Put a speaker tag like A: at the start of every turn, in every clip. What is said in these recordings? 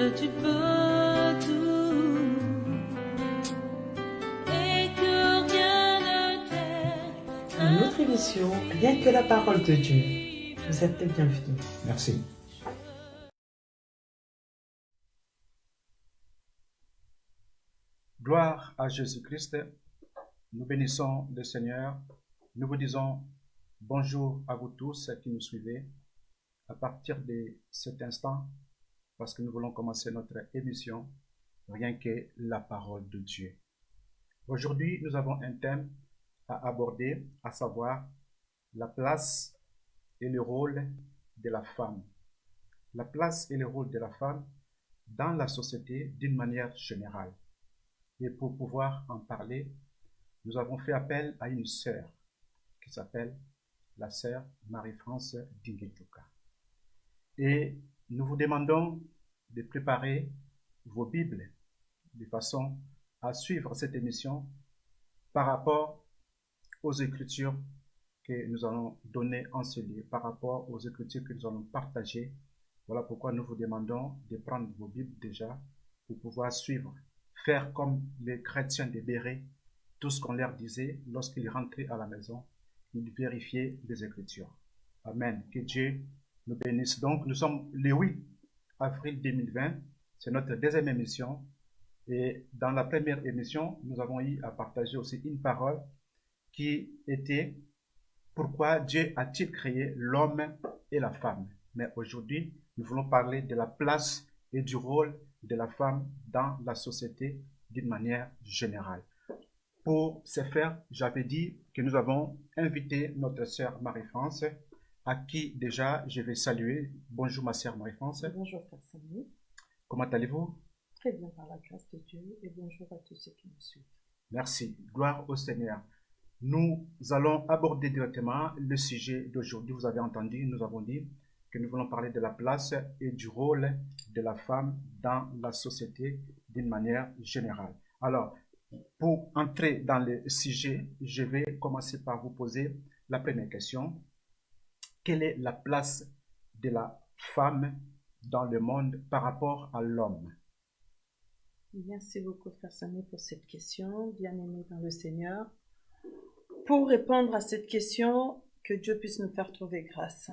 A: que tu peux tout et que rien ne t'est.
B: Une autre émission, Rien que la parole de Dieu. Vous êtes les bienvenus.
C: Merci. Gloire à Jésus-Christ. Nous bénissons le Seigneur. Nous vous disons bonjour à vous tous qui nous suivez à partir de cet instant parce que nous voulons commencer notre émission Rien que la parole de Dieu. Aujourd'hui, nous avons un thème à aborder, à savoir la place et le rôle de la femme. La place et le rôle de la femme dans la société d'une manière générale. Et pour pouvoir en parler, nous avons fait appel à une sœur qui s'appelle la sœur Marie-France Dingetuka. Et nous vous demandons de préparer vos Bibles de façon à suivre cette émission par rapport aux Écritures que nous allons donner en ce lieu, par rapport aux Écritures que nous allons partager. Voilà pourquoi nous vous demandons de prendre vos Bibles déjà pour pouvoir suivre, faire comme les chrétiens de Béret, tout ce qu'on leur disait lorsqu'ils rentraient à la maison, ils vérifiaient les Écritures. Amen. Que Dieu nous bénisse. Donc, nous sommes le 8 avril 2020, c'est notre deuxième émission. Et dans la première émission, nous avons eu à partager aussi une parole qui était « Pourquoi Dieu a-t-il créé l'homme et la femme ?» Mais aujourd'hui, nous voulons parler de la place et du rôle de la femme dans la société d'une manière générale. Pour ce faire, j'avais dit que nous avons invité notre sœur Marie-France, à qui déjà je vais saluer. Bonjour ma sœur Marie-France.
B: Bonjour Persani.
C: Comment allez-vous?
B: Très bien par la grâce de Dieu et bonjour à tous ceux qui nous suivent.
C: Merci. Gloire au Seigneur. Nous allons aborder directement le sujet d'aujourd'hui. Vous avez entendu, nous avons dit que nous voulons parler de la place et du rôle de la femme dans la société d'une manière générale. Alors, pour entrer dans le sujet, je vais commencer par vous poser la première question. Quelle est la place de la femme dans le monde par rapport à l'homme?
B: Merci beaucoup Frère Samy pour cette question, bien-aimé dans le Seigneur. Pour répondre à cette question, que Dieu puisse nous faire trouver grâce.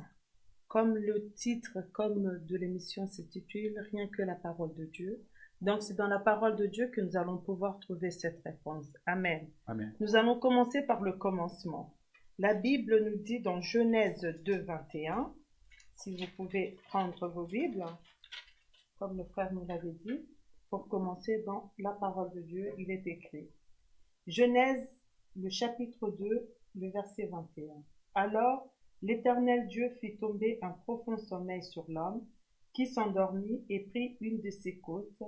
B: Comme le titre, comme de l'émission s'intitule « Rien que la parole de Dieu », donc c'est dans la parole de Dieu que nous allons pouvoir trouver cette réponse. Amen.
C: Amen.
B: Nous allons commencer par le commencement. La Bible nous dit dans Genèse 2, 21, si vous pouvez prendre vos Bibles, comme le frère nous l'avait dit, pour commencer dans la parole de Dieu, il est écrit. Genèse, le chapitre 2, le verset 21. Alors, l'Éternel Dieu fit tomber un profond sommeil sur l'homme, qui s'endormit et prit une de ses côtes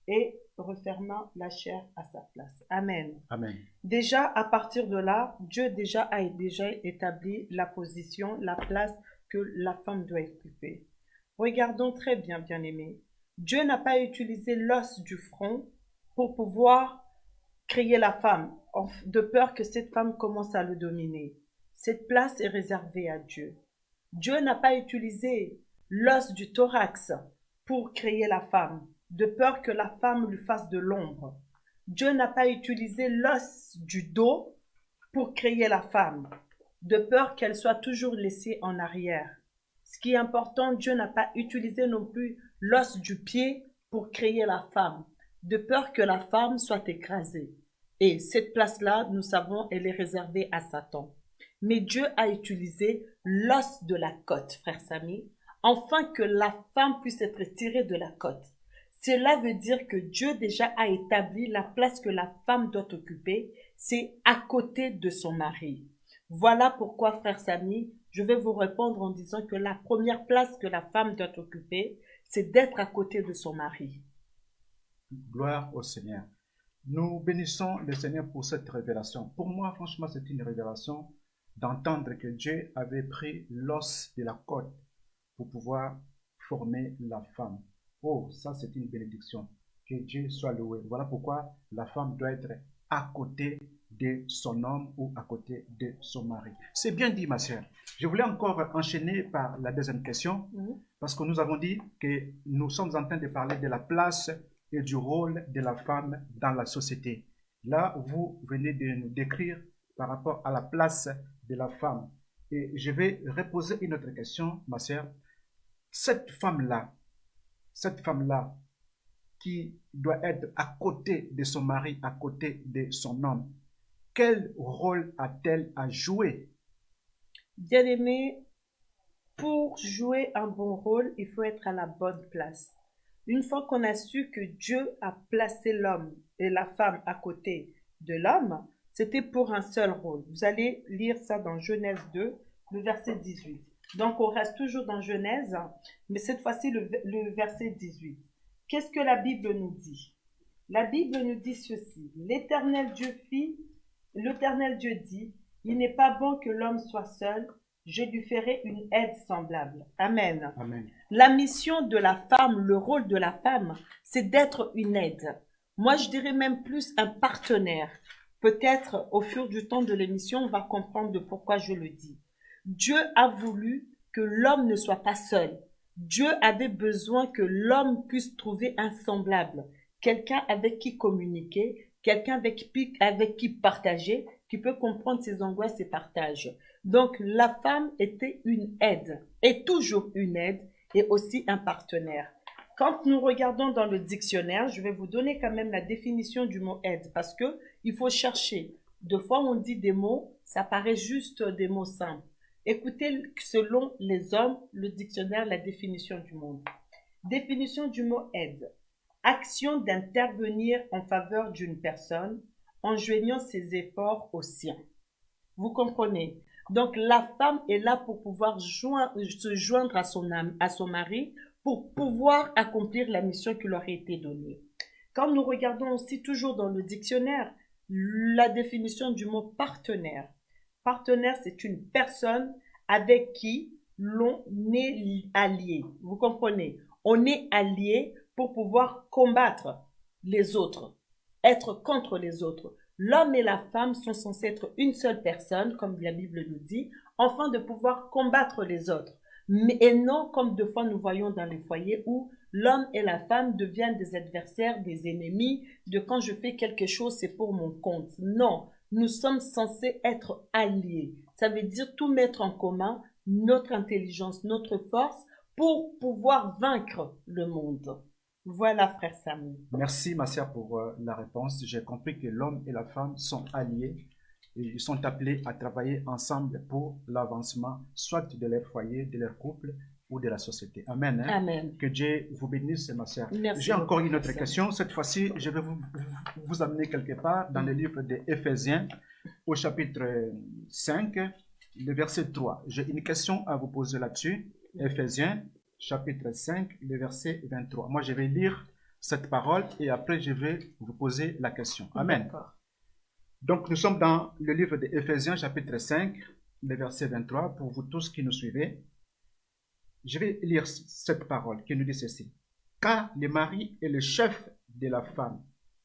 B: et referma la chair à sa place. Amen.
C: Amen.
B: Déjà, à partir de là, Dieu a déjà établi la position, la place que la femme doit occuper. Regardons très bien, bien-aimés. Dieu n'a pas utilisé l'os du front pour pouvoir créer la femme, de peur que cette femme commence à le dominer. Cette place est réservée à Dieu. Dieu n'a pas utilisé l'os du thorax pour créer la femme, de peur que la femme lui fasse de l'ombre. Dieu n'a pas utilisé l'os du dos pour créer la femme, de peur qu'elle soit toujours laissée en arrière. Ce qui est important, Dieu n'a pas utilisé non plus l'os du pied pour créer la femme, de peur que la femme soit écrasée. Et cette place-là, nous savons, elle est réservée à Satan. Mais Dieu a utilisé l'os de la côte, frère Samy, afin que la femme puisse être tirée de la côte. Cela veut dire que Dieu déjà a établi la place que la femme doit occuper, c'est à côté de son mari. Voilà pourquoi, frère Samy, je vais vous répondre en disant que la première place que la femme doit occuper, c'est d'être à côté de son mari.
C: Gloire au Seigneur. Nous bénissons le Seigneur pour cette révélation. Pour moi, franchement, c'est une révélation d'entendre que Dieu avait pris l'os de la côte pour pouvoir former la femme. Oh, ça c'est une bénédiction. Que Dieu soit loué. Voilà pourquoi la femme doit être à côté de son homme ou à côté de son mari. C'est bien dit, ma sœur. Je voulais encore enchaîner par la deuxième question, parce que nous avons dit que nous sommes en train de parler de la place et du rôle de la femme dans la société. Là, vous venez de nous décrire par rapport à la place de la femme. Et je vais reposer une autre question, ma sœur. Cette femme-là qui doit être à côté de son mari, à côté de son homme, quel rôle a-t-elle à jouer?
B: Bien-aimé, pour jouer un bon rôle, il faut être à la bonne place. Une fois qu'on a su que Dieu a placé l'homme et la femme à côté de l'homme, c'était pour un seul rôle. Vous allez lire ça dans Genèse 2, le verset 18. Donc, on reste toujours dans Genèse, mais cette fois-ci, le verset 18. Qu'est-ce que la Bible nous dit? La Bible nous dit ceci. L'Éternel Dieu dit, il n'est pas bon que l'homme soit seul, je lui ferai une aide semblable. Amen.
C: Amen.
B: La mission de la femme, le rôle de la femme, c'est d'être une aide. Moi, je dirais même plus un partenaire. Peut-être au fur du temps de l'émission, on va comprendre de pourquoi je le dis. Dieu a voulu que l'homme ne soit pas seul. Dieu avait besoin que l'homme puisse trouver un semblable, quelqu'un avec qui communiquer, quelqu'un avec qui partager, qui peut comprendre ses angoisses, ses partages. Donc, la femme était une aide, est toujours une aide et aussi un partenaire. Quand nous regardons dans le dictionnaire, je vais vous donner quand même la définition du mot aide parce que il faut chercher. Deux fois, on dit des mots, ça paraît juste des mots simples. Écoutez, selon les hommes, le dictionnaire, la définition du mot. Définition du mot aide. Action d'intervenir en faveur d'une personne en joignant ses efforts aux siens. Vous comprenez? Donc, la femme est là pour pouvoir se joindre à son mari pour pouvoir accomplir la mission qui leur a été donnée. Quand nous regardons aussi toujours dans le dictionnaire, la définition du mot partenaire. Partenaire, c'est une personne avec qui l'on est allié. Vous comprenez? On est allié pour pouvoir combattre les autres, être contre les autres. L'homme et la femme sont censés être une seule personne, comme la Bible nous dit, afin de pouvoir combattre les autres. Et non comme deux fois nous voyons dans les foyers où l'homme et la femme deviennent des adversaires, des ennemis, de quand je fais quelque chose, c'est pour mon compte. Non, nous sommes censés être alliés. Ça veut dire tout mettre en commun, notre intelligence, notre force, pour pouvoir vaincre le monde. Voilà, frère Samuel.
C: Merci, ma sœur, pour la réponse. J'ai compris que l'homme et la femme sont alliés et ils sont appelés à travailler ensemble pour l'avancement, soit de leur foyer, de leur couple ou de la société. Amen. Hein?
B: Amen.
C: Que Dieu vous bénisse, ma sœur.
B: Merci.
C: J'ai encore une autre question. Cette fois-ci, je vais vous amener quelque part dans le livre des Éphésiens, au chapitre 5, le verset 3. J'ai une question à vous poser là-dessus. Éphésiens, chapitre 5, le verset 23. Moi, je vais lire cette parole et après, je vais vous poser la question. Amen. Donc, nous sommes dans le livre des Éphésiens, chapitre 5, le verset 23, pour vous tous qui nous suivez. Je vais lire cette parole qui nous dit ceci. Car le mari est le chef de la femme,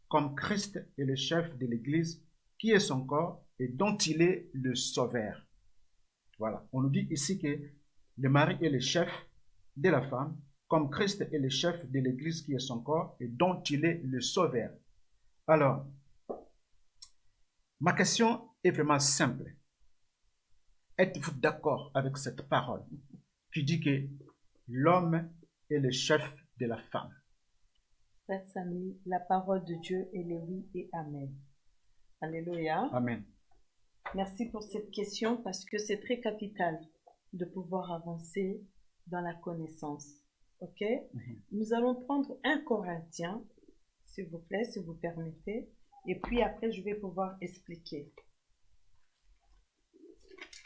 C: comme Christ est le chef de l'Église, qui est son corps et dont il est le sauveur. Voilà. On nous dit ici que le mari est le chef de la femme, comme Christ est le chef de l'Église qui est son corps et dont il est le sauveur. Alors, ma question est vraiment simple. Êtes-vous d'accord avec cette parole qui dit que l'homme est le chef de la femme?
B: Frère Samy, la parole de Dieu est le oui et amen. Alléluia.
C: Amen.
B: Merci pour cette question parce que c'est très capital de pouvoir avancer dans la connaissance. Ok? Nous allons prendre 1 Corinthiens, s'il vous plaît, si vous permettez, et puis après je vais pouvoir expliquer.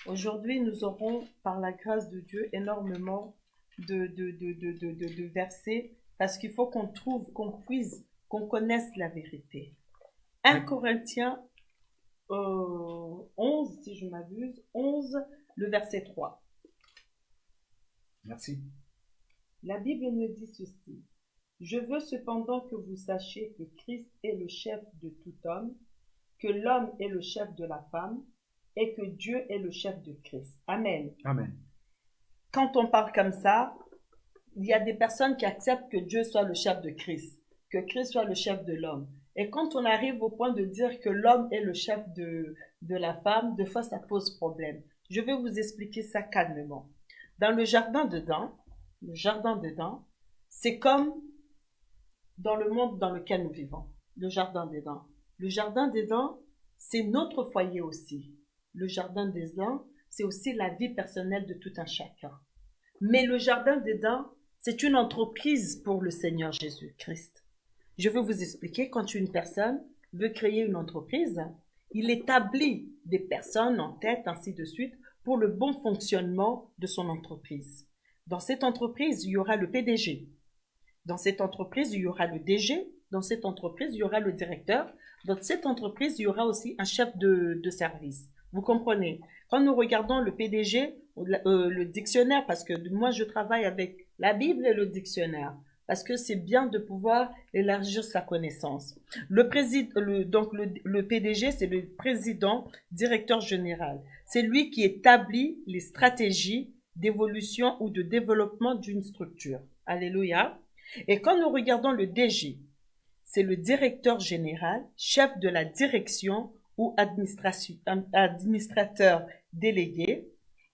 B: Aujourd'hui, nous aurons, par la grâce de Dieu, énormément de versets parce qu'il faut qu'on trouve, qu'on puise, qu'on connaisse la vérité. 1 Corinthiens 11, si je m'abuse, 11, le verset 3.
C: Merci.
B: La Bible nous dit ceci. Je veux cependant que vous sachiez que Christ est le chef de tout homme, que l'homme est le chef de la femme et que Dieu est le chef de Christ. Amen.
C: Amen.
B: Quand on parle comme ça, il y a des personnes qui acceptent que Dieu soit le chef de Christ, que Christ soit le chef de l'homme. Et quand on arrive au point de dire que l'homme est le chef de la femme, des fois ça pose problème. Je vais vous expliquer ça calmement. Dans le jardin d'Éden, c'est comme dans le monde dans lequel nous vivons, le jardin d'Éden. Le jardin d'Éden, c'est notre foyer aussi. Le jardin d'Éden, c'est aussi la vie personnelle de tout un chacun. Mais le jardin d'Éden, c'est une entreprise pour le Seigneur Jésus-Christ. Je vais vous expliquer, quand une personne veut créer une entreprise, il établit des personnes en tête, ainsi de suite, pour le bon fonctionnement de son entreprise. Dans cette entreprise, il y aura le PDG. Dans cette entreprise, il y aura le DG. Dans cette entreprise, il y aura le directeur. Dans cette entreprise, il y aura aussi un chef de service. Vous comprenez? Quand nous regardons le PDG, le dictionnaire, parce que moi, je travaille avec la Bible et le dictionnaire, parce que c'est bien de pouvoir élargir sa connaissance. Le PDG, c'est le président, directeur général. C'est lui qui établit les stratégies d'évolution ou de développement d'une structure. Alléluia. Et quand nous regardons le DG, c'est le directeur général, chef de la direction ou administrateur délégué,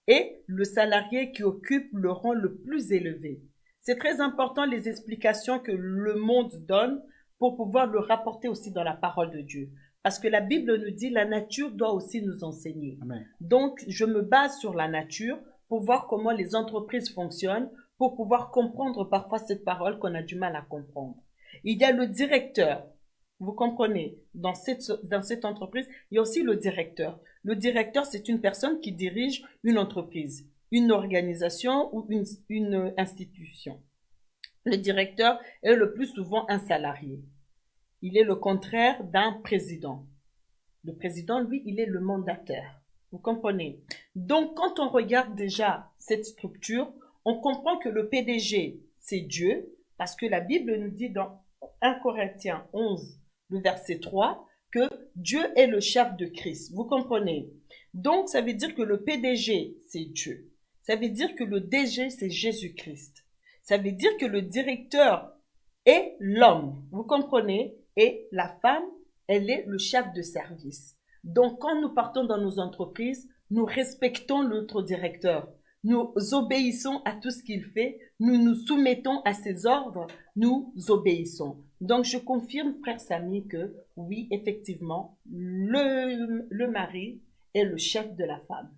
B: et le salarié qui occupe le rang le plus élevé. C'est très important les explications que le monde donne pour pouvoir le rapporter aussi dans la parole de Dieu. Parce que la Bible nous dit la nature doit aussi nous enseigner.
C: Amen.
B: Donc, je me base sur la nature pour voir comment les entreprises fonctionnent, pour pouvoir comprendre parfois cette parole qu'on a du mal à comprendre. Il y a le directeur. Vous comprenez, dans cette entreprise, il y a aussi le directeur. Le directeur, c'est une personne qui dirige une entreprise, une organisation ou une institution. Le directeur est le plus souvent un salarié. Il est le contraire d'un président. Le président, lui, il est le mandataire. Vous comprenez? Donc, quand on regarde déjà cette structure, on comprend que le PDG, c'est Dieu, parce que la Bible nous dit dans 1 Corinthiens 11, le verset 3, que Dieu est le chef de Christ. Vous comprenez? Donc, ça veut dire que le PDG, c'est Dieu. Ça veut dire que le DG, c'est Jésus-Christ. Ça veut dire que le directeur est l'homme. Vous comprenez? Et la femme, elle est le chef de service. Donc, quand nous partons dans nos entreprises, nous respectons notre directeur. Nous obéissons à tout ce qu'il fait. Nous nous soumettons à ses ordres. Nous obéissons. Donc, je confirme, frère Samy, que oui, effectivement, le mari est le chef de la femme.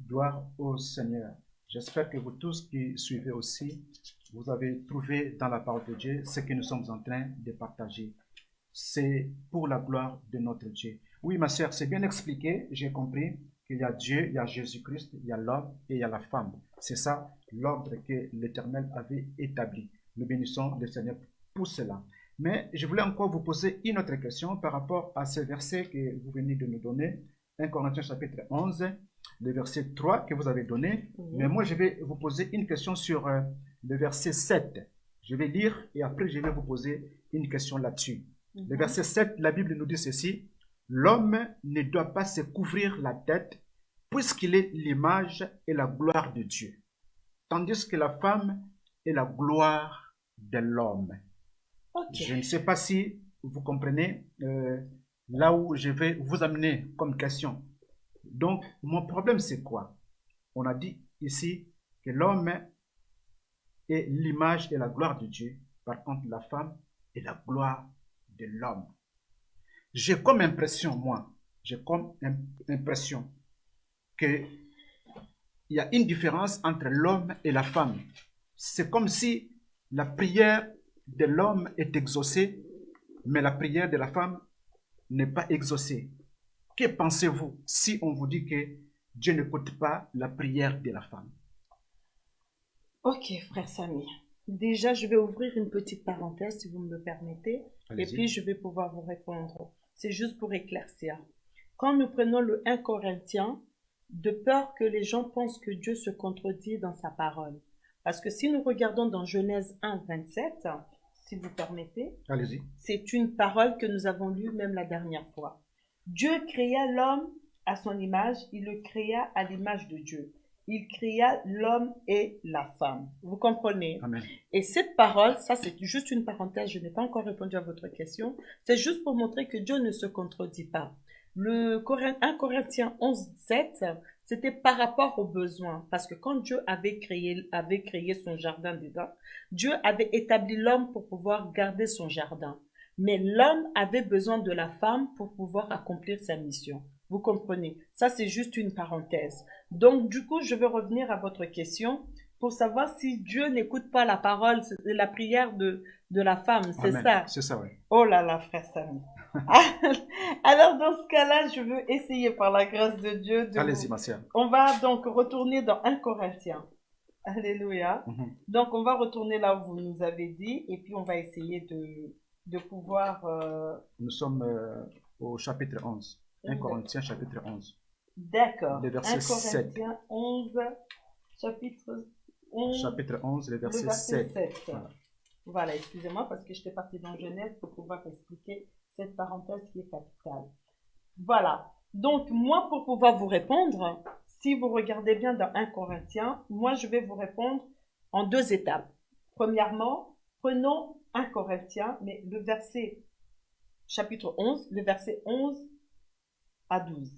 C: Gloire au Seigneur. J'espère que vous tous qui suivez aussi, vous avez trouvé dans la parole de Dieu ce que nous sommes en train de partager. C'est pour la gloire de notre Dieu. Oui, ma sœur, c'est bien expliqué. J'ai compris qu'il y a Dieu, il y a Jésus-Christ, il y a l'homme et il y a la femme. C'est ça l'ordre que l'Éternel avait établi. Nous bénissons le Seigneur pour cela. Mais je voulais encore vous poser une autre question par rapport à ce verset que vous venez de nous donner, 1 Corinthiens chapitre 11, le verset 3 que vous avez donné. Mais moi, je vais vous poser une question sur le verset 7. Je vais lire et après, je vais vous poser une question là-dessus. Le verset 7, la Bible nous dit ceci. L'homme ne doit pas se couvrir la tête puisqu'il est l'image et la gloire de Dieu, tandis que la femme est la gloire de l'homme.
B: Okay.
C: Je ne sais pas si vous comprenez là où je vais vous amener comme question. Donc, mon problème, c'est quoi? On a dit ici que l'homme est l'image et la gloire de Dieu. Par contre, la femme est la gloire de l'homme. J'ai comme impression qu'il y a une différence entre l'homme et la femme. C'est comme si la prière de l'homme est exaucée, mais la prière de la femme n'est pas exaucée. Que pensez-vous si on vous dit que Dieu n'écoute pas la prière de la femme?
B: Ok, frère Samy. Déjà, je vais ouvrir une petite parenthèse, si vous me le permettez, et puis je vais pouvoir vous répondre. C'est juste pour éclaircir. Quand nous prenons le 1 Corinthiens, de peur que les gens pensent que Dieu se contredit dans sa parole. Parce que si nous regardons dans Genèse 1, 27, si vous permettez,
C: allez-y.
B: C'est une parole que nous avons lue même la dernière fois. Dieu créa l'homme à son image, il le créa à l'image de Dieu. Il créa l'homme et la femme. Vous comprenez?
C: Amen.
B: Et cette parole, ça c'est juste une parenthèse, je n'ai pas encore répondu à votre question, c'est juste pour montrer que Dieu ne se contredit pas. 1 Corinthiens 11, 7, c'était par rapport aux besoins. Parce que quand Dieu avait créé son jardin d'Éden, Dieu avait établi l'homme pour pouvoir garder son jardin. Mais l'homme avait besoin de la femme pour pouvoir accomplir sa mission. Vous comprenez? Ça, c'est juste une parenthèse. Donc, du coup, je vais revenir à votre question pour savoir si Dieu n'écoute pas la parole, la prière de la femme. C'est
C: Amen.
B: ça?
C: C'est ça, oui.
B: Oh là là, frère Samy. Alors, dans ce cas-là, je veux essayer par la grâce de Dieu de
C: Allez-y, ma sœur.
B: On va donc retourner dans 1 Corinthiens. Alléluia. Donc, on va retourner là où vous nous avez dit et puis on va essayer de pouvoir...
C: Nous sommes au chapitre 11. 1 Corinthiens, chapitre 11.
B: D'accord.
C: Le
B: 1
C: verset 7.
B: Corinthiens 11, chapitre 11,
C: Chapitre 11, le
B: le
C: verset
B: verset
C: 7.
B: 7.
C: Voilà.
B: Voilà, excusez-moi parce que j'étais partie dans Genèse pour pouvoir expliquer cette parenthèse qui est capitale. Voilà. Donc, moi, pour pouvoir vous répondre, si vous regardez bien dans 1 Corinthiens, moi, je vais vous répondre en 2 étapes. Premièrement, prenons 1 Corinthiens, mais le verset, chapitre 11, le verset 11 à 12.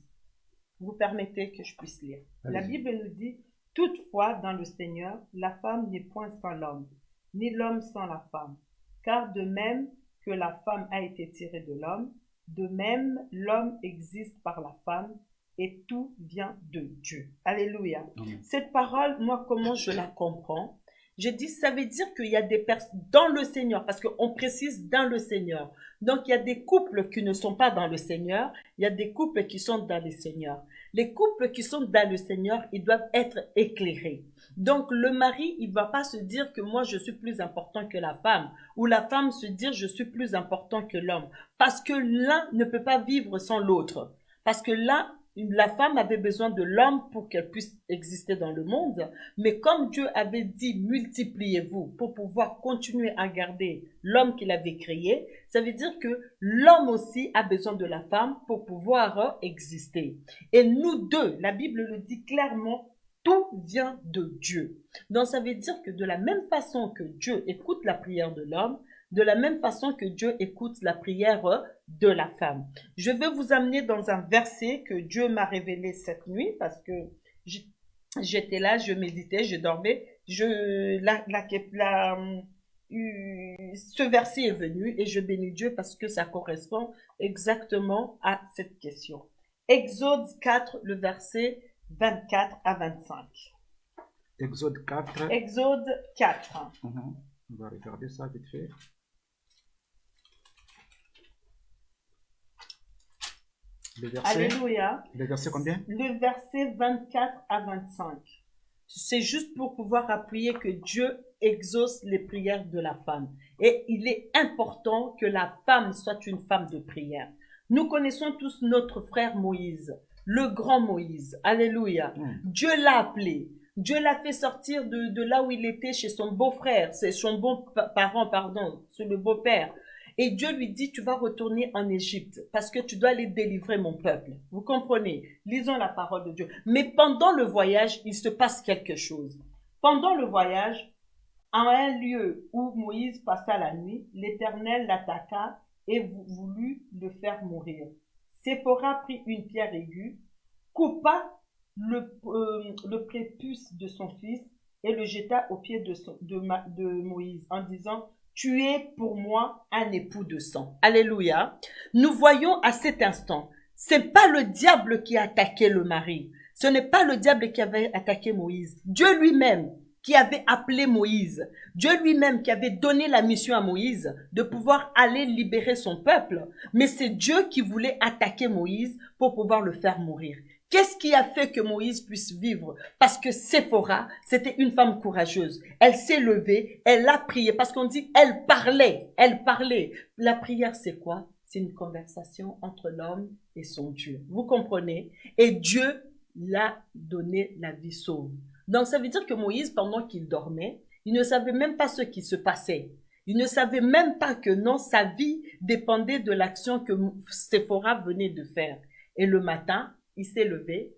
B: Vous permettez que je puisse lire. La
C: Allez-y.
B: Bible nous dit, toutefois, dans le Seigneur, la femme n'est point sans l'homme, ni l'homme sans la femme. Car de même que la femme a été tirée de l'homme, de même l'homme existe par la femme, et tout vient de Dieu. Alléluia.
C: Amen.
B: Cette parole, moi, comment je la comprends? Je dis, ça veut dire qu'il y a des personnes dans le Seigneur, parce qu'on précise dans le Seigneur. Donc, il y a des couples qui ne sont pas dans le Seigneur, il y a des couples qui sont dans le Seigneur. Les couples qui sont dans le Seigneur, ils doivent être éclairés. Donc, le mari, il ne va pas se dire que moi, je suis plus important que la femme, ou la femme se dire je suis plus important que l'homme, parce que l'un ne peut pas vivre sans l'autre. Parce que là, la femme avait besoin de l'homme pour qu'elle puisse exister dans le monde, mais comme Dieu avait dit multipliez-vous pour pouvoir continuer à garder l'homme qu'il avait créé, ça veut dire que l'homme aussi a besoin de la femme pour pouvoir exister. Et nous deux, la Bible le dit clairement, tout vient de Dieu. Donc ça veut dire que de la même façon que Dieu écoute la prière de l'homme, de la même façon que Dieu écoute la prière de la femme. Je vais vous amener dans un verset que Dieu m'a révélé cette nuit parce que j'étais là, je méditais, je dormais. Ce verset est venu et je bénis Dieu parce que ça correspond exactement à cette question. Exode 4, le verset 24 à 25.
C: Exode 4.
B: Exode 4.
C: On va regarder ça vite fait. Le verset,
B: Alléluia.
C: le verset combien?
B: Le verset 24 à 25. C'est juste pour pouvoir appuyer que Dieu exauce les prières de la femme. Et il est important que la femme soit une femme de prière. Nous connaissons tous notre frère Moïse, le grand Moïse. Alléluia. Dieu l'a appelé. Dieu l'a fait sortir de là où il était chez son beau-frère, c'est son beau-parent, pardon, c'est le beau-père. Et Dieu lui dit, tu vas retourner en Égypte parce que tu dois aller délivrer mon peuple. Vous comprenez? Lisons la parole de Dieu. Mais pendant le voyage, il se passe quelque chose. Pendant le voyage, en un lieu où Moïse passa la nuit, l'Éternel l'attaqua et voulut le faire mourir. Séphora prit une pierre aiguë, coupa le prépuce de son fils et le jeta aux pieds de Moïse en disant, tu es pour moi un époux de sang. Alléluia. Nous voyons à cet instant, c'est pas le diable qui a attaqué le mari. Ce n'est pas le diable qui avait attaqué Moïse. Dieu lui-même qui avait appelé Moïse. Dieu lui-même qui avait donné la mission à Moïse de pouvoir aller libérer son peuple. Mais c'est Dieu qui voulait attaquer Moïse pour pouvoir le faire mourir. Qu'est-ce qui a fait que Moïse puisse vivre? Parce que Séphora, c'était une femme courageuse. Elle s'est levée, elle a prié. Parce qu'on dit, elle parlait, elle parlait. La prière, c'est quoi? C'est une conversation entre l'homme et son Dieu. Vous comprenez? Et Dieu l'a donné la vie sauve. Donc, ça veut dire que Moïse, pendant qu'il dormait, il ne savait même pas ce qui se passait. Il ne savait même pas que non, sa vie dépendait de l'action que Séphora venait de faire. Et le matin, il s'est levé.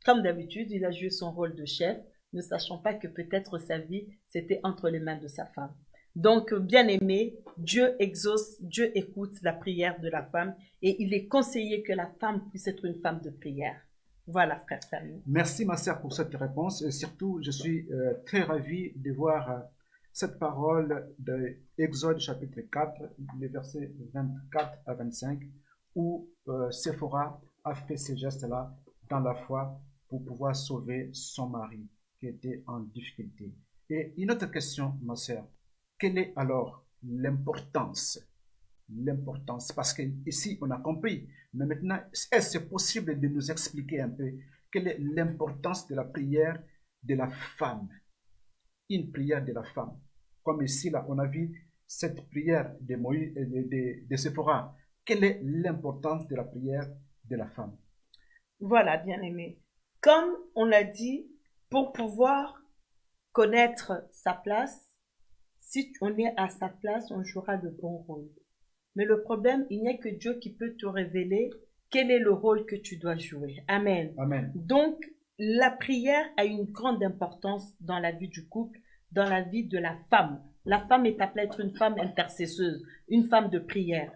B: Comme d'habitude, il a joué son rôle de chef, ne sachant pas que peut-être sa vie, c'était entre les mains de sa femme. Donc, bien aimé, Dieu exauce, Dieu écoute la prière de la femme et il est conseillé que la femme puisse être une femme de prière. Voilà, frère Samy.
C: Merci, ma sœur, pour cette réponse. Et surtout, je suis très ravi de voir cette parole de Exode chapitre 4, les versets 24 à 25, où Séphora a fait ces gestes-là dans la foi pour pouvoir sauver son mari qui était en difficulté. Et une autre question, ma sœur, quelle est alors l'importance? L'importance, parce qu'ici on a compris, mais maintenant, est-ce possible de nous expliquer un peu quelle est l'importance de la prière de la femme? Une prière de la femme. Comme ici, là, on a vu cette prière de Moïse, de Séphora. Quelle est l'importance de la prière de la femme?
B: Voilà, bien aimé. Comme on l'a dit, pour pouvoir connaître sa place, si on est à sa place, on jouera le bon rôle. Mais le problème, il n'y a que Dieu qui peut te révéler quel est le rôle que tu dois jouer. Amen.
C: Amen.
B: Donc, la prière a une grande importance dans la vie du couple, dans la vie de la femme. La femme est appelée à être une femme intercesseuse, une femme de prière.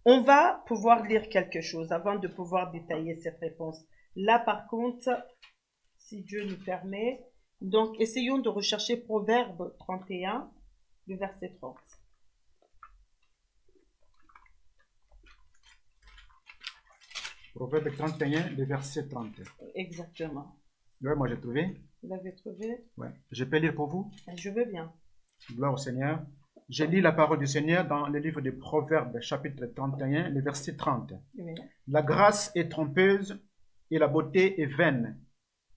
B: On va pouvoir lire quelque chose avant de pouvoir détailler cette réponse. Là, par contre, si Dieu nous permet, donc essayons de rechercher Proverbe 31, le verset 30.
C: Proverbe 31, le verset 30.
B: Exactement.
C: Ouais, moi j'ai trouvé.
B: Vous l'avez trouvé?
C: Ouais. Je peux lire pour vous?
B: Je veux bien.
C: Gloire au Seigneur. Je lis la parole du Seigneur dans le livre de Proverbes, chapitre 31, le verset 30.
B: Oui.
C: La grâce est trompeuse et la beauté est vaine.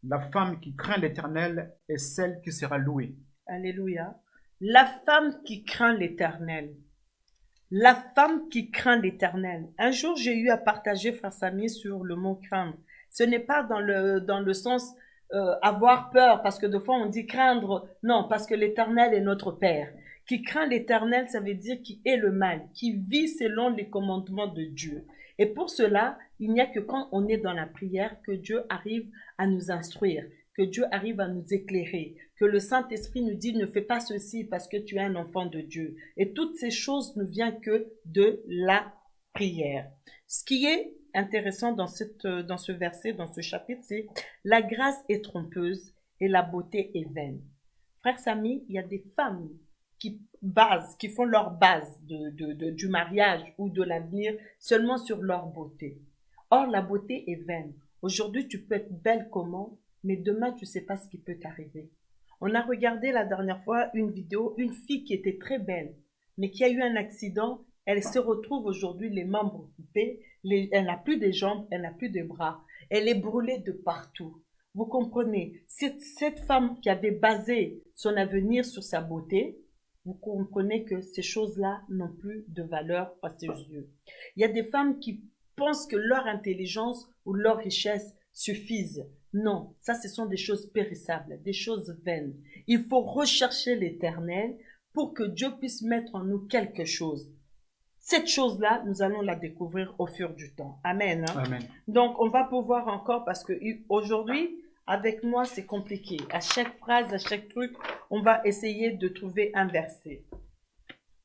C: La femme qui craint l'Éternel est celle qui sera louée.
B: Alléluia. La femme qui craint l'Éternel. La femme qui craint l'Éternel. Un jour, j'ai eu à partager, frère Samy, sur le mot craindre. Ce n'est pas dans le sens avoir peur, parce que de fois on dit craindre. Non, parce que l'Éternel est notre Père. Qui craint l'Éternel, ça veut dire qui est le mal, qui vit selon les commandements de Dieu. Et pour cela, il n'y a que quand on est dans la prière que Dieu arrive à nous instruire, que Dieu arrive à nous éclairer, que le Saint-Esprit nous dit ne fais pas ceci parce que tu es un enfant de Dieu. Et toutes ces choses ne viennent que de la prière. Ce qui est intéressant dans ce verset, dans ce chapitre, c'est la grâce est trompeuse et la beauté est vaine. Frère Samy, il y a des femmes qui font leur base du mariage ou de l'avenir seulement sur leur beauté. Or, la beauté est vaine. Aujourd'hui, tu peux être belle comment, mais demain, tu ne sais pas ce qui peut t'arriver. On a regardé la dernière fois une vidéo, une fille qui était très belle, mais qui a eu un accident. Elle se retrouve aujourd'hui les membres coupés, elle n'a plus de jambes, elle n'a plus de bras. Elle est brûlée de partout. Vous comprenez, cette femme qui avait basé son avenir sur sa beauté, vous comprenez que ces choses-là n'ont plus de valeur à ses yeux. Il y a des femmes qui pensent que leur intelligence ou leur richesse suffisent. Non, ça ce sont des choses périssables, des choses vaines. Il faut rechercher l'Éternel pour que Dieu puisse mettre en nous quelque chose. Cette chose-là, nous allons la découvrir au fur du temps. Amen. Hein?
C: Amen.
B: Donc, on va pouvoir encore, parce que aujourd'hui, avec moi, c'est compliqué. À chaque phrase, à chaque truc, on va essayer de trouver un verset.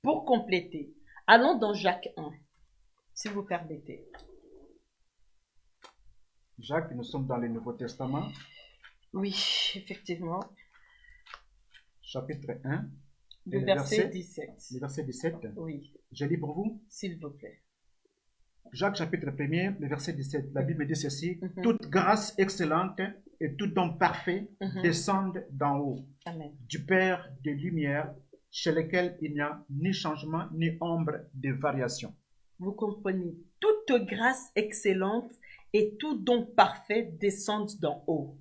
B: Pour compléter, allons dans Jacques 1, si vous permettez.
C: Jacques, nous sommes dans le Nouveau Testament.
B: Oui, effectivement.
C: Chapitre 1.
B: Le verset 17.
C: Le verset 17.
B: Oui.
C: Je lis pour vous.
B: S'il vous plaît.
C: Jacques chapitre 1, le verset 17. La Bible dit ceci. Toute grâce excellente et tout don parfait descendent d'en haut.
B: Amen.
C: Du Père de lumière, chez lequel il n'y a ni changement ni ombre de variation.
B: Vous comprenez, toute grâce excellente et tout don parfait descendent d'en haut.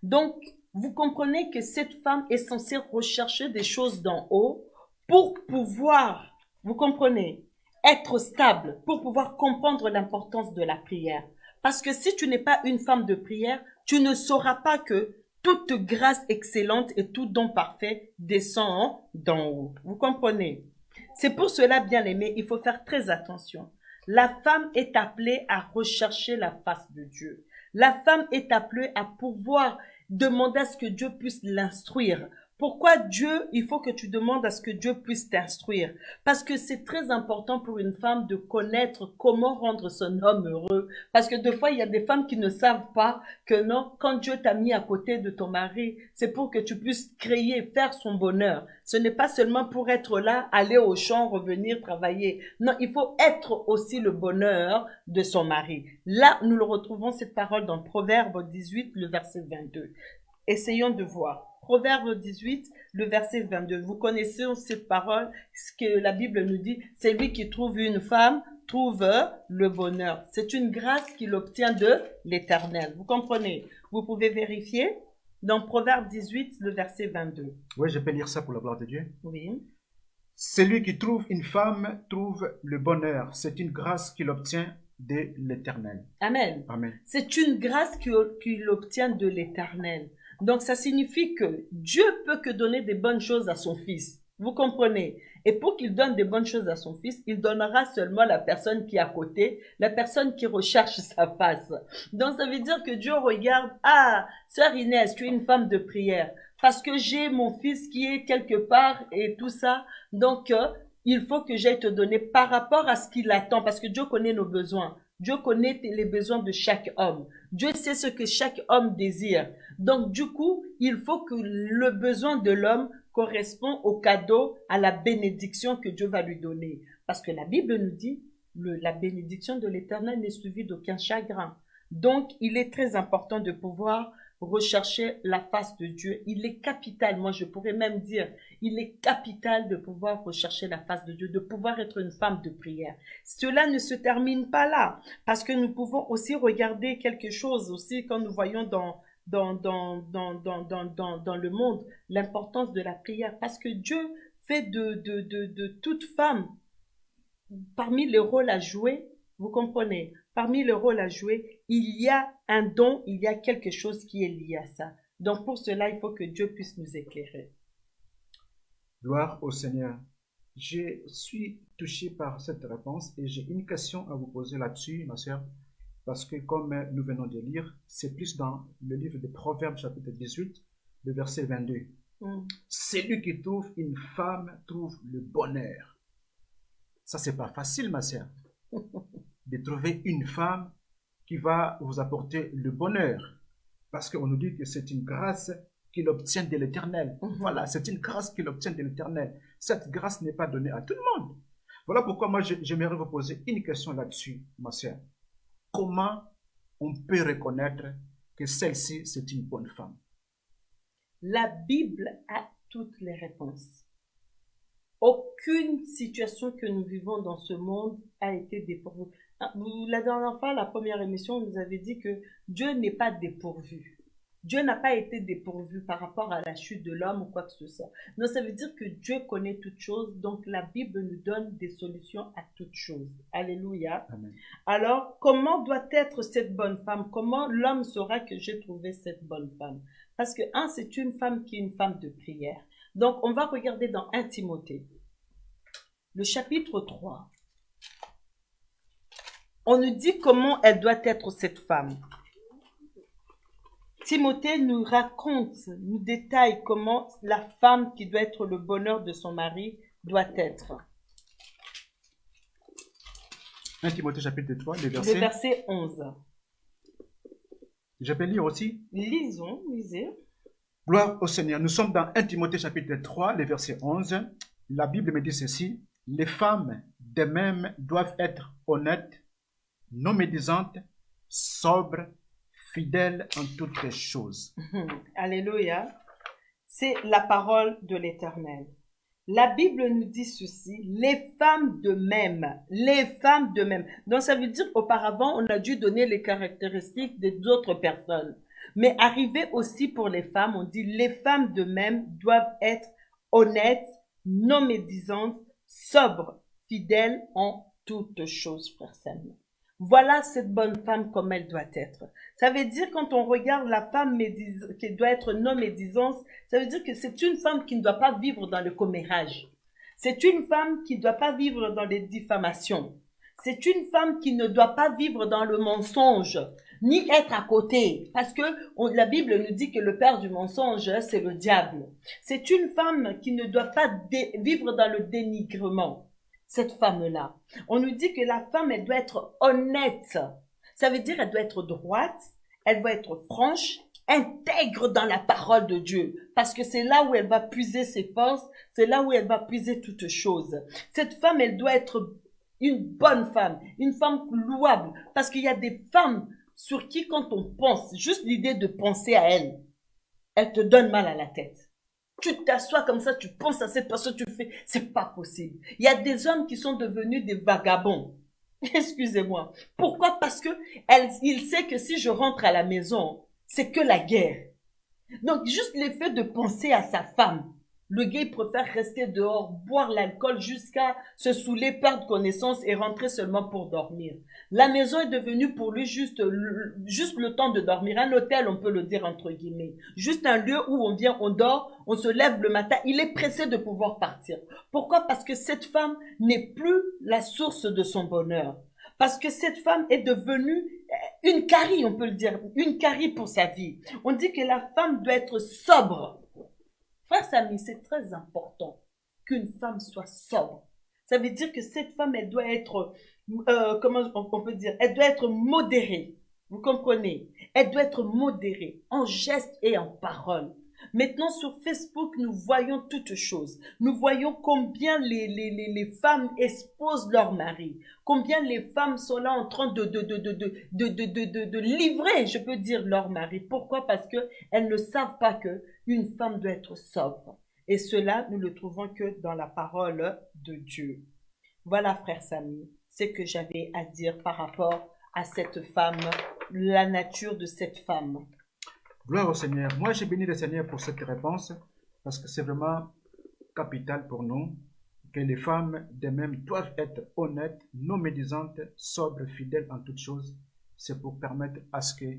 B: Donc, vous comprenez que cette femme est censée rechercher des choses d'en haut pour pouvoir, vous comprenez, être stable, pour pouvoir comprendre l'importance de la prière. Parce que si tu n'es pas une femme de prière, tu ne sauras pas que toute grâce excellente et tout don parfait descend d'en haut. Vous comprenez? C'est pour cela, bien aimé, il faut faire très attention. La femme est appelée à rechercher la face de Dieu. La femme est appelée à pouvoir demander à ce que Dieu puisse l'instruire. Pourquoi Dieu, il faut que tu demandes à ce que Dieu puisse t'instruire? Parce que c'est très important pour une femme de connaître comment rendre son homme heureux. Parce que des fois, il y a des femmes qui ne savent pas que non, quand Dieu t'a mis à côté de ton mari, c'est pour que tu puisses créer, faire son bonheur. Ce n'est pas seulement pour être là, aller au champ, revenir, travailler. Non, il faut être aussi le bonheur de son mari. Là, nous le retrouvons cette parole dans Proverbe 18, le verset 22. Essayons de voir. Proverbe 18, le verset 22. Vous connaissez cette parole, ce que la Bible nous dit, c'est lui qui trouve une femme, trouve le bonheur. C'est une grâce qu'il obtient de l'Éternel. Vous comprenez? Vous pouvez vérifier dans Proverbe 18, le verset 22.
C: Oui, je peux lire ça pour la gloire de Dieu.
B: Oui.
C: Celui qui trouve une femme trouve le bonheur. C'est une grâce qu'il obtient de l'Éternel.
B: Amen.
C: Amen.
B: C'est une grâce qu'il obtient de l'Éternel. Donc, ça signifie que Dieu peut que donner des bonnes choses à son fils. Vous comprenez? Et pour qu'il donne des bonnes choses à son fils, il donnera seulement la personne qui est à côté, la personne qui recherche sa face. Donc, ça veut dire que Dieu regarde, ah, sœur Inès, tu es une femme de prière. Parce que j'ai mon fils qui est quelque part et tout ça. Donc, il faut que j'aille te donner par rapport à ce qu'il attend. Parce que Dieu connaît nos besoins. Dieu connaît les besoins de chaque homme. Dieu sait ce que chaque homme désire. Donc, du coup, il faut que le besoin de l'homme correspond au cadeau, à la bénédiction que Dieu va lui donner. Parce que la Bible nous dit, la bénédiction de l'Éternel n'est suivie d'aucun chagrin. Donc, il est très important de pouvoir rechercher la face de Dieu. Il est capital, moi je pourrais même dire, il est capital de pouvoir rechercher la face de Dieu, de pouvoir être une femme de prière. Cela ne se termine pas là, parce que nous pouvons aussi regarder quelque chose aussi quand nous voyons dans le monde l'importance de la prière, parce que Dieu fait de toute femme, parmi les rôles à jouer, vous comprenez, parmi les rôles à jouer, il y a un don, il y a quelque chose qui est lié à ça. Donc pour cela, il faut que Dieu puisse nous éclairer.
C: Gloire au Seigneur. Je suis touché par cette réponse et j'ai une question à vous poser là-dessus, ma sœur, parce que comme nous venons de lire, c'est plus dans le livre de Proverbes chapitre 18, le verset 22. Celui qui trouve une femme trouve le bonheur. Ça, c'est pas facile, ma sœur, de trouver une femme qui va vous apporter le bonheur. Parce qu'on nous dit que c'est une grâce qu'il obtient de l'Éternel. Voilà, c'est une grâce qu'il obtient de l'Éternel. Cette grâce n'est pas donnée à tout le monde. Voilà pourquoi moi, j'aimerais vous poser une question là-dessus, ma sœur. Comment on peut reconnaître que celle-ci, c'est une bonne femme?
B: La Bible a toutes les réponses. Aucune situation que nous vivons dans ce monde a été dépourvue. La dernière fois, la première émission, vous avez dit que Dieu n'est pas dépourvu. Dieu n'a pas été dépourvu par rapport à la chute de l'homme ou quoi que ce soit. Donc, ça veut dire que Dieu connaît toutes choses. Donc, la Bible nous donne des solutions à toutes choses. Alléluia.
C: Amen.
B: Alors, comment doit être cette bonne femme? Comment l'homme saura que j'ai trouvé cette bonne femme? Parce que, c'est une femme qui est une femme de prière. Donc, on va regarder dans 1 Timothée, le chapitre 3. On nous dit comment elle doit être cette femme. Timothée nous raconte, nous détaille comment la femme qui doit être le bonheur de son mari doit être.
C: 1 Timothée chapitre 3,
B: Le verset 11.
C: Je peux lire aussi.
B: Lisons, lisez.
C: Gloire au Seigneur. Nous sommes dans 1 Timothée chapitre 3, le verset 11. La Bible me dit ceci. Les femmes d'elles-mêmes doivent être honnêtes, non médisantes, sobres, fidèles en toutes choses.
B: Alléluia. C'est la parole de l'Éternel. La Bible nous dit ceci, les femmes de même, les femmes de même. Donc ça veut dire qu'auparavant, on a dû donner les caractéristiques d'autres personnes. Mais arrivé aussi pour les femmes, on dit les femmes de même doivent être honnêtes, non médisantes, sobres, fidèles en toutes choses, frère Samuel. Voilà cette bonne femme comme elle doit être. Ça veut dire quand on regarde la femme qui doit être non médisante, ça veut dire que c'est une femme qui ne doit pas vivre dans le commérage. C'est une femme qui ne doit pas vivre dans les diffamations. C'est une femme qui ne doit pas vivre dans le mensonge, ni être à côté. Parce que la Bible nous dit que le père du mensonge, c'est le diable. C'est une femme qui ne doit pas vivre dans le dénigrement. Cette femme-là. On nous dit que la femme, elle doit être honnête. Ça veut dire elle doit être droite, elle doit être franche, intègre dans la parole de Dieu. Parce que c'est là où elle va puiser ses forces, c'est là où elle va puiser toutes choses. Cette femme, elle doit être une bonne femme, une femme louable. Parce qu'il y a des femmes sur qui, quand on pense, juste l'idée de penser à elle, elle te donne mal à la tête. Tu t'assois comme ça, tu penses à cette personne, tu fais, c'est pas possible. Il y a des hommes qui sont devenus des vagabonds. Excusez-moi. Pourquoi? Parce que il sait que si je rentre à la maison, c'est que la guerre. Donc, juste l'effet de penser à sa femme. Le gars, il préfère rester dehors, boire l'alcool jusqu'à se saouler, perdre connaissance et rentrer seulement pour dormir. La maison est devenue pour lui juste le temps de dormir. Un hôtel, on peut le dire entre guillemets. Juste un lieu où on vient, on dort, on se lève le matin. Il est pressé de pouvoir partir. Pourquoi? Parce que cette femme n'est plus la source de son bonheur. Parce que cette femme est devenue une carie, on peut le dire, une carie pour sa vie. On dit que la femme doit être sobre. Frère Samy, c'est très important qu'une femme soit sobre. Ça veut dire que cette femme, elle doit être, comment on peut dire, elle doit être modérée. Vous comprenez? Elle doit être modérée en gestes et en paroles. Maintenant, sur Facebook, nous voyons toutes choses. Nous voyons combien les femmes exposent leur mari. Combien les femmes sont là en train de livrer, je peux dire, leur mari. Pourquoi? Parce que elles ne savent pas que une femme doit être sobre. Et cela, nous le trouvons que dans la parole de Dieu. Voilà, frère Samy, ce que j'avais à dire par rapport à cette femme, la nature de cette femme.
C: Gloire au Seigneur. Moi, j'ai béni le Seigneur pour cette réponse parce que c'est vraiment capital pour nous que les femmes d'elles-mêmes doivent être honnêtes, non médisantes, sobres, fidèles en toutes choses. C'est pour permettre à ce que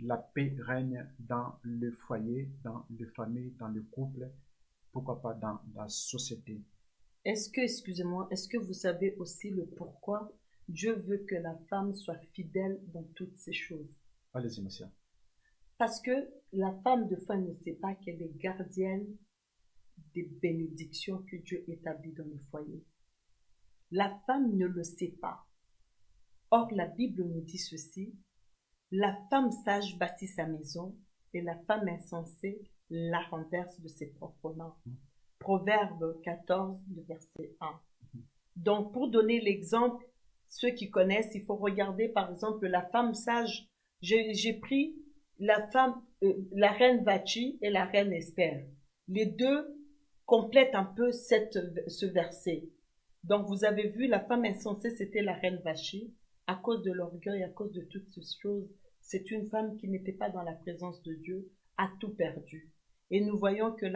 C: la paix règne dans le foyer, dans les familles, dans le couple, pourquoi pas dans la société.
B: Excusez-moi, est-ce que vous savez aussi le pourquoi Dieu veut que la femme soit fidèle dans toutes ces choses?
C: Allez-y, monsieur.
B: Parce que la femme de foi ne sait pas qu'elle est gardienne des bénédictions que Dieu établit dans le foyer. La femme ne le sait pas. Or, la Bible nous dit ceci, la femme sage bâtit sa maison et la femme insensée la renverse de ses propres mains. Proverbe 14, verset 1. Donc, pour donner l'exemple, ceux qui connaissent, il faut regarder par exemple la femme sage. J'ai pris la femme, la reine Vachi et la reine Esther. Les deux complètent un peu ce verset. Donc vous avez vu, la femme insensée, c'était la reine Vachi. À cause de l'orgueil, à cause de toutes ces choses, c'est une femme qui n'était pas dans la présence de Dieu, a tout perdu. Et nous voyons que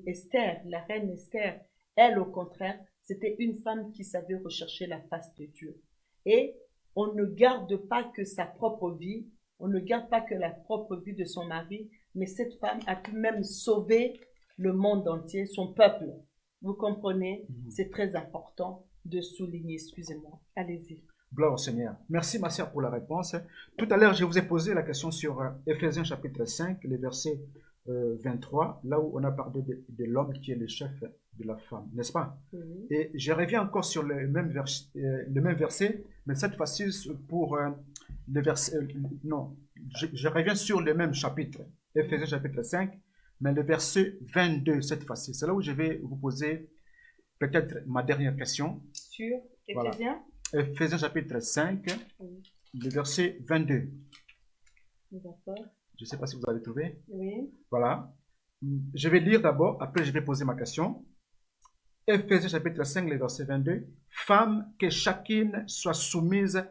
B: Esther, la reine Esther, elle au contraire, c'était une femme qui savait rechercher la face de Dieu. Et on ne garde pas que sa propre vie, on ne garde pas que la propre vie de son mari, mais cette femme a pu même sauver le monde entier, son peuple. Vous comprenez? C'est très important de souligner. Excusez-moi. Allez-y.
C: Gloire au Seigneur. Merci, ma sœur, pour la réponse. Tout à l'heure, je vous ai posé la question sur Éphésiens chapitre 5, le verset 23, là où on a parlé de l'homme qui est le chef de la femme, n'est-ce pas? Et je reviens encore sur le même verset, mais cette fois-ci pour le verset, non, je reviens sur le même chapitre, Éphésiens chapitre 5, mais le verset 22 cette fois-ci. C'est là où je vais vous poser peut-être ma dernière question.
B: Sur Éphésiens?
C: Voilà. Éphésiens chapitre 5, le verset 22.
B: D'accord.
C: Je ne sais pas si vous avez trouvé.
B: Oui.
C: Voilà. Je vais lire d'abord, après je vais poser ma question. Éphésiens chapitre 5, le verset 22. Femme, que chacune soit soumise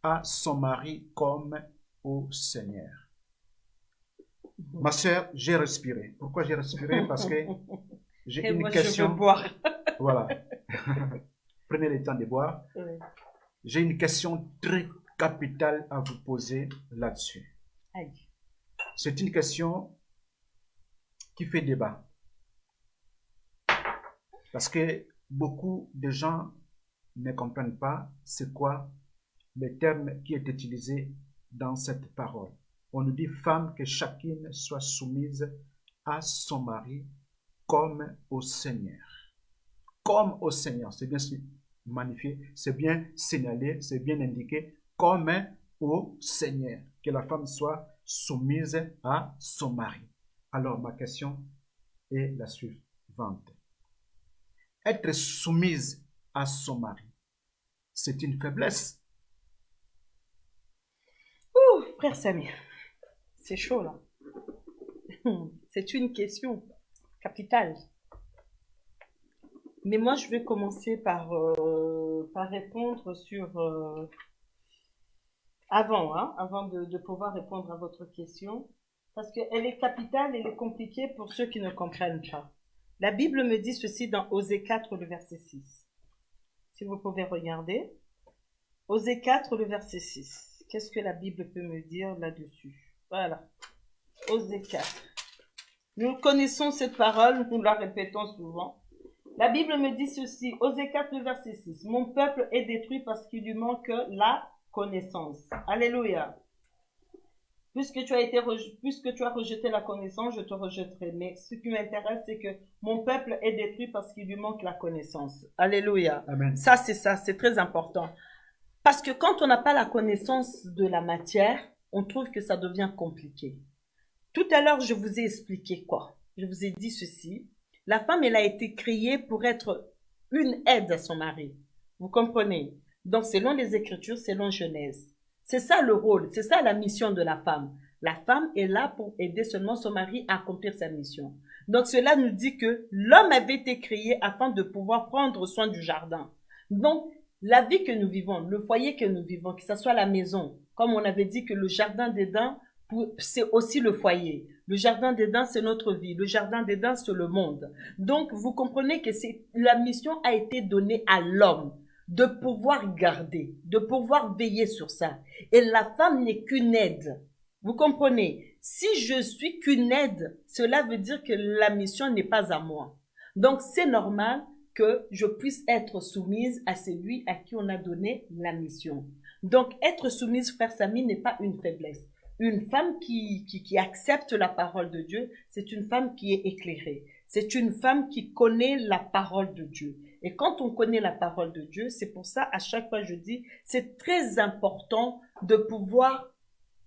C: à son mari comme au Seigneur. Ma sœur, j'ai respiré. Pourquoi j'ai respiré? Parce que j'ai une question.
B: Je veux boire.
C: Voilà. Prenez le temps de boire.
B: Oui.
C: J'ai une question très capitale à vous poser là-dessus.
B: Aïe.
C: C'est une question qui fait débat. Parce que beaucoup de gens ne comprennent pas c'est quoi le terme qui est utilisé dans cette parole. On nous dit femme que chacune soit soumise à son mari comme au Seigneur. Comme au Seigneur, c'est bien magnifié, c'est bien signalé, c'est bien indiqué, comme au Seigneur. Que la femme soit soumise à son mari. Alors ma question est la suivante. Être soumise à son mari, c'est une faiblesse.
B: Ouh, frère Samir, c'est chaud là. C'est une question capitale. Mais moi, je vais commencer par répondre sur... avant de pouvoir répondre à votre question. Parce qu'elle est capitale, elle est compliquée pour ceux qui ne comprennent pas. La Bible me dit ceci dans Osée 4, le verset 6. Si vous pouvez regarder. Osée 4, le verset 6. Qu'est-ce que la Bible peut me dire là-dessus? Voilà. Osée 4. Nous connaissons cette parole, nous la répétons souvent. La Bible me dit ceci, Osée 4, le verset 6. Mon peuple est détruit parce qu'il lui manque la connaissance. Alléluia. Puisque tu as rejeté la connaissance, je te rejetterai. Mais ce qui m'intéresse, c'est que mon peuple est détruit parce qu'il lui manque la connaissance. Alléluia.
C: Amen.
B: Ça, c'est très important. Parce que quand on n'a pas la connaissance de la matière, on trouve que ça devient compliqué. Tout à l'heure, je vous ai expliqué quoi? Je vous ai dit ceci. La femme, elle a été créée pour être une aide à son mari. Vous comprenez? Donc, selon les Écritures, selon Genèse. C'est ça le rôle, c'est ça la mission de la femme. La femme est là pour aider seulement son mari à accomplir sa mission. Donc, cela nous dit que l'homme avait été créé afin de pouvoir prendre soin du jardin. Donc, la vie que nous vivons, le foyer que nous vivons, que ce soit la maison, comme on avait dit que le jardin d'Éden, c'est aussi le foyer. Le jardin d'Éden, c'est notre vie. Le jardin d'Éden, c'est le monde. Donc, vous comprenez que la mission a été donnée à l'homme de pouvoir garder, de pouvoir veiller sur ça. Et la femme n'est qu'une aide. Vous comprenez? Si je suis qu'une aide, cela veut dire que la mission n'est pas à moi. Donc, c'est normal que je puisse être soumise à celui à qui on a donné la mission. Donc, être soumise, frère Samy, n'est pas une faiblesse. Une femme qui accepte la parole de Dieu, c'est une femme qui est éclairée. C'est une femme qui connaît la parole de Dieu. Et quand on connaît la parole de Dieu, c'est pour ça, à chaque fois, je dis, c'est très important de pouvoir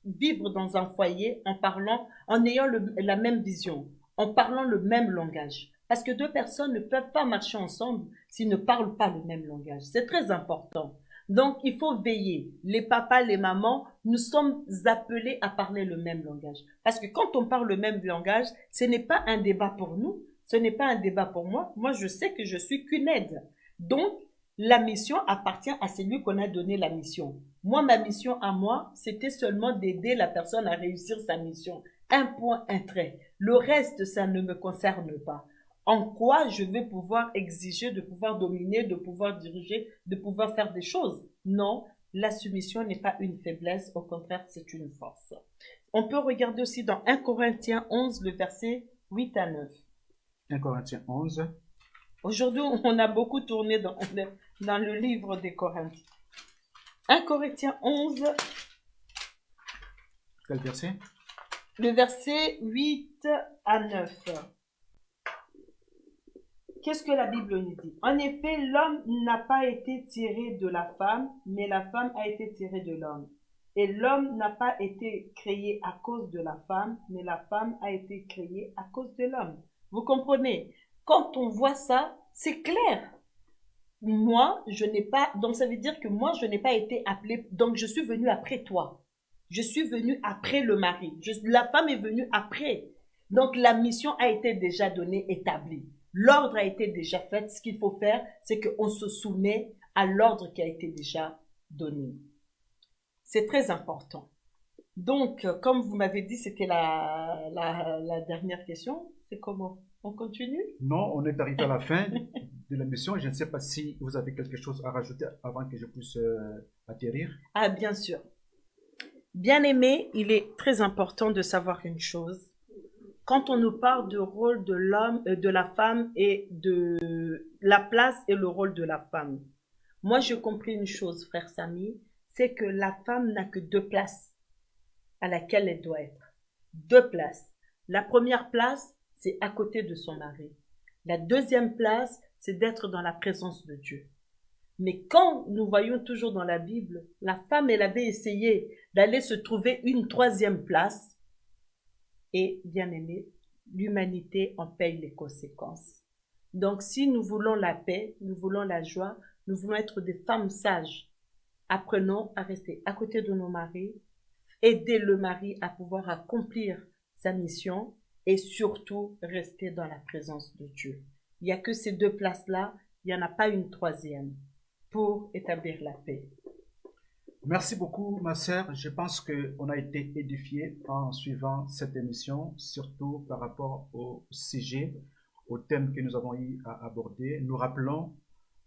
B: vivre dans un foyer en parlant, en ayant la même vision, en parlant le même langage. Parce que deux personnes ne peuvent pas marcher ensemble s'ils ne parlent pas le même langage. C'est très important. Donc, il faut veiller. Les papas, les mamans, nous sommes appelés à parler le même langage. Parce que quand on parle le même langage, ce n'est pas un débat pour nous. Ce n'est pas un débat pour moi. Moi, je sais que je suis qu'une aide. Donc, la mission appartient à celui qu'on a donné la mission. Moi, ma mission à moi, c'était seulement d'aider la personne à réussir sa mission. Un point, un trait. Le reste, ça ne me concerne pas. En quoi je vais pouvoir exiger de pouvoir dominer, de pouvoir diriger, de pouvoir faire des choses? Non, la soumission n'est pas une faiblesse, au contraire, c'est une force. On peut regarder aussi dans 1 Corinthiens 11, le verset 8 à 9.
C: 1 Corinthiens 11.
B: Aujourd'hui, on a beaucoup tourné dans le livre des Corinthiens. 1 Corinthiens 11.
C: Quel verset?
B: Le verset 8 à 9. Qu'est-ce que la Bible nous dit? En effet, l'homme n'a pas été tiré de la femme, mais la femme a été tirée de l'homme. Et l'homme n'a pas été créé à cause de la femme, mais la femme a été créée à cause de l'homme. Vous comprenez? Quand on voit ça, c'est clair. Moi, je n'ai pas, donc ça veut dire que moi, je n'ai pas été appelée, donc je suis venue après toi. Je suis venue après le mari. La femme est venue après. Donc la mission a été déjà donnée, établie. L'ordre a été déjà fait. Ce qu'il faut faire, c'est qu'on se soumet à l'ordre qui a été déjà donné. C'est très important. Donc, comme vous m'avez dit, c'était la dernière question. C'est comment? On continue?
C: Non, on est arrivé à la fin de la mission. Je ne sais pas si vous avez quelque chose à rajouter avant que je puisse atterrir.
B: Ah, bien sûr. Bien-aimé, il est très important de savoir une chose. quand on nous parle du rôle de l'homme, de la femme et de la place et le rôle de la femme. Moi, j'ai compris une chose, frère Samy, c'est que la femme n'a que deux places à laquelle elle doit être. Deux places. La première place, c'est à côté de son mari. La deuxième place, c'est d'être dans la présence de Dieu. Mais quand nous voyons toujours dans la Bible, la femme, elle avait essayé d'aller se trouver une troisième place. Et, bien aimé, l'humanité en paye les conséquences. Donc, si nous voulons la paix, nous voulons la joie, nous voulons être des femmes sages, apprenons à rester à côté de nos maris, aider le mari à pouvoir accomplir sa mission et surtout rester dans la présence de Dieu. Il n'y a que ces deux places-là, il n'y en a pas une troisième pour établir la paix.
C: Merci beaucoup, ma sœur. Je pense qu'on a été édifiés en suivant cette émission, surtout par rapport au sujet, au thème que nous avons eu à aborder. Nous rappelons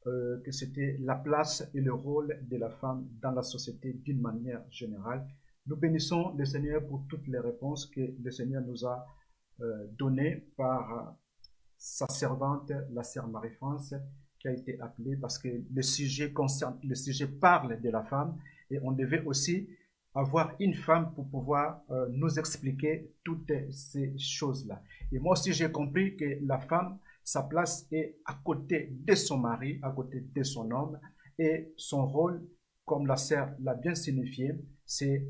C: que c'était la place et le rôle de la femme dans la société d'une manière générale. Nous bénissons le Seigneur pour toutes les réponses que le Seigneur nous a données par sa servante, la sœur Marie-France, qui a été appelée parce que le sujet parle de la femme et on devait aussi avoir une femme pour pouvoir nous expliquer toutes ces choses-là. Et moi aussi, j'ai compris que la femme, sa place est à côté de son mari, à côté de son homme, et son rôle, comme la sœur l'a bien signifié, c'est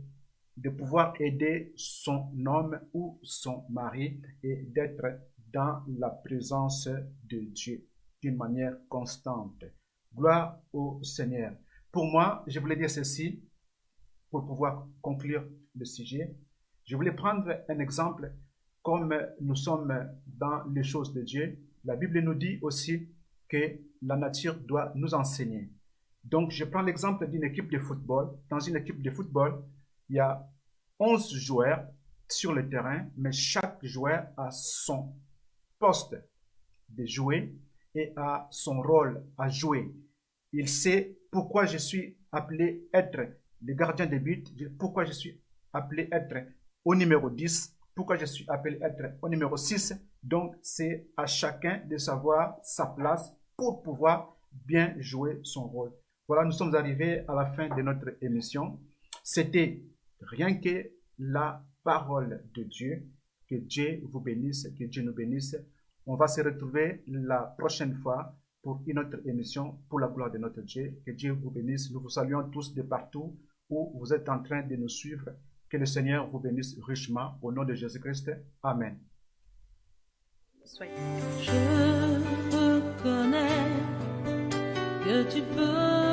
C: de pouvoir aider son homme ou son mari et d'être dans la présence de Dieu d'une manière constante. Gloire au Seigneur. Pour moi, je voulais dire ceci pour pouvoir conclure le sujet. Je voulais prendre un exemple comme nous sommes dans les choses de Dieu. La Bible nous dit aussi que la nature doit nous enseigner. Donc, je prends l'exemple d'une équipe de football. Dans une équipe de football, il y a 11 joueurs sur le terrain, mais chaque joueur a son poste de jouer et a son rôle à jouer. Il sait pourquoi je suis appelé être le gardien de but, pourquoi je suis appelé être au numéro 10, pourquoi je suis appelé être au numéro 6. Donc, c'est à chacun de savoir sa place pour pouvoir bien jouer son rôle. Voilà, nous sommes arrivés à la fin de notre émission. C'était rien que la parole de Dieu. Que Dieu vous bénisse, que Dieu nous bénisse. On va se retrouver la prochaine fois pour une autre émission pour la gloire de notre Dieu. Que Dieu vous bénisse. Nous vous saluons tous de partout où vous êtes en train de nous suivre. Que le Seigneur vous bénisse richement au nom de Jésus-Christ. Amen.
A: Je reconnais que tu peux